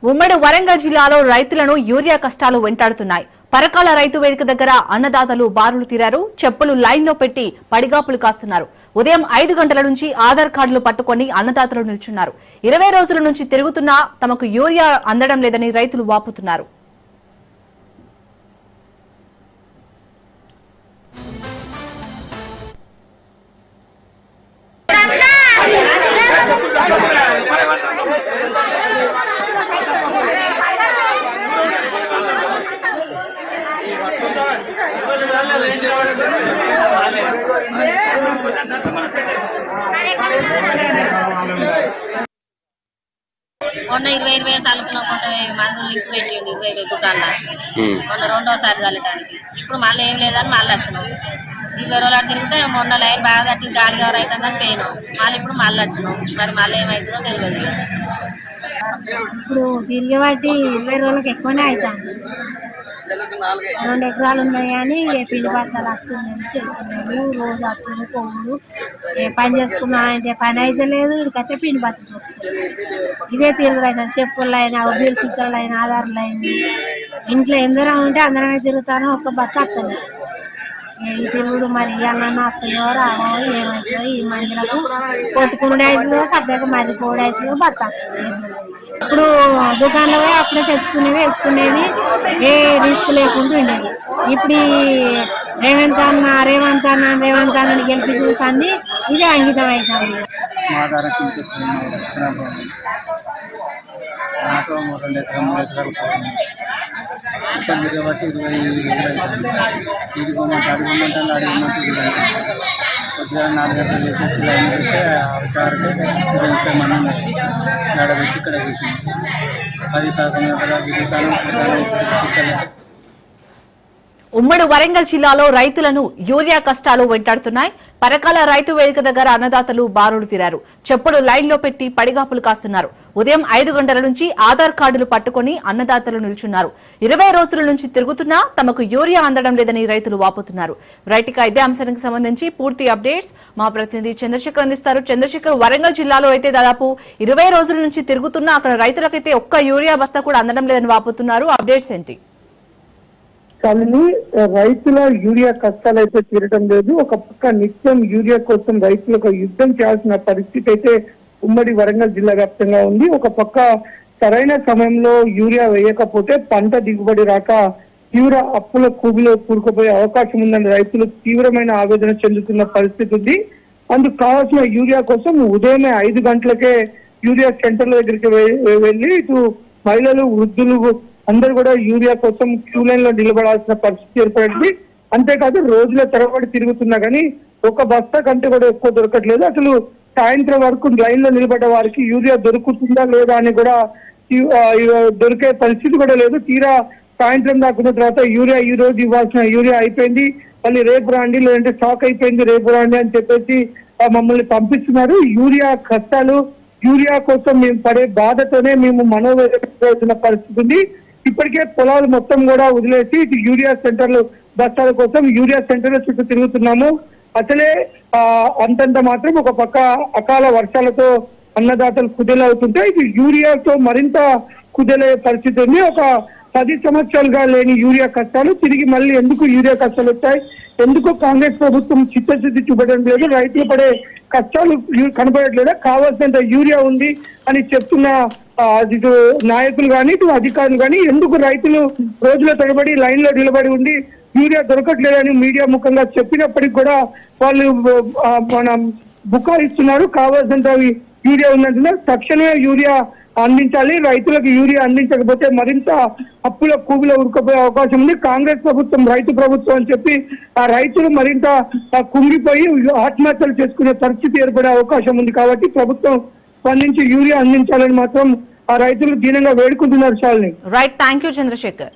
ఉమ్మడి వరంగల్ జిల్లాలో రైతులను యూరియా కష్టాలు వెంటాడుతున్నాయి. పరకాల రైతు వేదిక దగ్గర అన్నదాతలు బారులు తీరారు. చెప్పులు లైన్లో పెట్టి పడిగాపులు కాస్తున్నారు. ఉదయం 5 గంటల నుంచి ఆధార్ కార్డులు పట్టుకుని అన్నదాతలు నిల్చున్నారు. 20 రోజుల నుంచి తిరుగుతున్నా తమకు యూరియా అందడం లేదని రైతులు వాపుతున్నారు. మొన్న 20 సార్లు మందులు లింక్ పెట్టిండు 20 దుకాణాల మొన్న రెండోసారి చల్లటానికి. ఇప్పుడు మళ్ళీ ఏం లేదని మళ్ళీ వచ్చినాం. 20 రోజులు తిరిగితే మొన్న లైన్ బాగా కట్టి గాలి ఎవరు అవుతుందని పోయినాం. మళ్ళీ ఇప్పుడు మళ్ళీ వచ్చినాం. మరి మళ్ళీ ఏమవుతుందో తెలియదు. ఇప్పుడు తిరిగి బట్టి 20 రోజులకు ఎక్కువనే అవుతాను. 2 ఎకరాలు ఉన్నాయి కానీ పిండి బస్తాలు వచ్చిందని చేస్తున్నాను. రోజు వచ్చింది పోవులు ఏ పని చేసుకున్నా అంటే పని అయితే లేదు. ఇక్కడైతే పిండి బస్తాలు ఇదే తిరుగుడు అవుతాను. చెప్పులు అయినా ఉద్యోగ సీసాలు అయినా ఆధార్లు అయినా ఇంట్లో ఎందరో ఉంటే అందరమే తిరుగుతాను. ఒక్క బత్త వస్తుంది. ఈ తిరుగుడు మరి ఇవ్వాలన్నా వస్తాయో రావో ఏమవుతుందో ఈ మందులకు కొట్టుకునే అవుతుందో సభ్యత మరి కోడి అవుతుందో బత్త వస్తుంది. ఇప్పుడు దుకాణంలో అప్పుడే తెచ్చుకునేది వేసుకునేది ఏ రిస్క్ లేకుండా ఉండేది. ఇప్పుడు రేవంత్ అన్నని గెలిపి చూసాన్ని ఇదే అంకితం అవుతుంది. నాకు 2 ఎకరాలు 3 ఎకరాలు పోయింది. బట్టి 20 ఇది పోమంటే అడిగమంటే కొద్దిగా 4 గంటలు చేసి లైన్ పెడితే అవచారకే 20 మంది ఆడబెట్టి ఇక్కడ చేసింది. 10 ఉమ్మడి వరంగల్ జిల్లాలో రైతులను యూరియా కష్టాలు వెంటాడుతున్నాయి. పరకాల రైతు వేదిక దగ్గర అన్నదాతలు బారులు తీరారు. చెప్పుడు లైన్లో పెట్టి పడిగాపులు కాస్తున్నారు. ఉదయం 5 గంటల నుంచి ఆధార్ కార్డులు పట్టుకుని అన్నదాతలు నిల్చున్నారు. 20 రోజుల నుంచి తిరుగుతున్నా తమకు యూరియా అందడం లేదని రైతులు వాపోతున్నారు. రైతుగా ఇదే అంశానికి సంబంధించి పూర్తి అప్డేట్స్ మా ప్రతినిధి చంద్రశేఖర్ అందిస్తారు. చంద్రశేఖర్, వరంగల్ జిల్లాలో అయితే దాదాపు 20 రోజుల నుంచి తిరుగుతున్నా అక్కడ రైతులకైతే ఒక్క యూరియా బస్తా కూడా అందడం లేదని వాపోతున్నారు. అప్డేట్స్ ఏంటి? కానీ రైతుల యూరియా కష్టాలు అయితే తీరడం లేదు. ఒక పక్క నిత్యం యూరియా కోసం రైతులకు యుద్ధం చేయాల్సిన పరిస్థితి అయితే ఉమ్మడి వరంగల్ జిల్లా వ్యాప్తంగా ఉంది. ఒక పక్క సరైన సమయంలో యూరియా వేయకపోతే పంట దిగుబడి రాక తీవ్ర అప్పుల కూబిలో కూరుకుపోయే అవకాశం ఉందని రైతులు తీవ్రమైన ఆవేదన చెందుతున్న పరిస్థితి ఉంది. అందుకు కావాల్సిన యూరియా కోసం ఉదయమే 5 గంటలకే యూరియా సెంటర్ల దగ్గరికి వెళ్ళి ఇటు మహిళలు వృద్ధులు అందరూ కూడా యూరియా కోసం క్యూ లైన్ లో నిలబడాల్సిన పరిస్థితి ఏర్పడింది. అంతేకాదు రోజుల తరబడి తిరుగుతున్నా కానీ ఒక బస్తా కంటే కూడా ఎక్కువ దొరకట్లేదు. అసలు సాయంత్రం వరకు లైన్ లో నిలబడ్డ వారికి యూరియా దొరుకుతుందా లేదా అని కూడా దొరికే పరిస్థితి కూడా లేదు. తీరా సాయంత్రం దాకున్న తర్వాత యూరియా ఈ రోజు ఇవ్వాల్సిన యూరియా అయిపోయింది, మళ్ళీ రేపు రాండి, లేదంటే స్టాక్ అయిపోయింది రేపు రాండి అని చెప్పేసి మమ్మల్ని పంపిస్తున్నారు. యూరియా కష్టాలు, యూరియా కోసం మేము పడే బాధతోనే మేము మనోవేదన పరిస్థితి ఉంది. ఇప్పటికే పొలాలు మొత్తం కూడా వదిలేసి ఇటు యూరియా సెంటర్లు బస్తాల కోసం యూరియా సెంటర్ల చుట్టూ తిరుగుతున్నాము. అసలే అంతంత మాత్రం ఒక పక్క అకాల వర్షాలతో అన్నదాతలు కుదేలవుతుంటే ఇటు యూరియాతో మరింత కుదేలయ్యే పరిస్థితి ఉంది. ఒక 10 సంవత్సరాలుగా లేని యూరియా కష్టాలు తిరిగి మళ్ళీ ఎందుకు యూరియా కష్టాలు వచ్చాయి, ఎందుకు కాంగ్రెస్ ప్రభుత్వం చిత్తశుద్ధి చూపడం లేదు, రైతులు పడే కష్టాలు కనబడట్లేదా, కావాల్సినంత యూరియా ఉంది అని చెప్తున్న ఇటు నాయకులు కానీ ఇటు అధికారులు కానీ ఎందుకు రైతులు రోజుల తరబడి లైన్ లో నిలబడి ఉండి యూరియా దొరకట్లేదని మీడియా ముఖంగా చెప్పినప్పటికి కూడా వాళ్ళు మన బుకాయిస్తున్నారు. కావాల్సినంత యూరియా ఉందంటున్నారు. తక్షణమే యూరియా అందించాలి, రైతులకు యూరియా అందించకపోతే మరింత అప్పుల కూబిలో ఉరుకుపోయే అవకాశం ఉంది. కాంగ్రెస్ ప్రభుత్వం రైతు ప్రభుత్వం అని చెప్పి ఆ రైతులు మరింత కుంగిపోయి ఆత్మహత్యలు చేసుకునే పరిస్థితి ఏర్పడే అవకాశం ఉంది. కాబట్టి ప్రభుత్వం స్పందించి యూరియా అందించాలని మాత్రం ఆ రైతులు దీనంగా వేడుకుంటున్నారు. చాలని రైట్, థ్యాంక్ యూ చంద్రశేఖర్.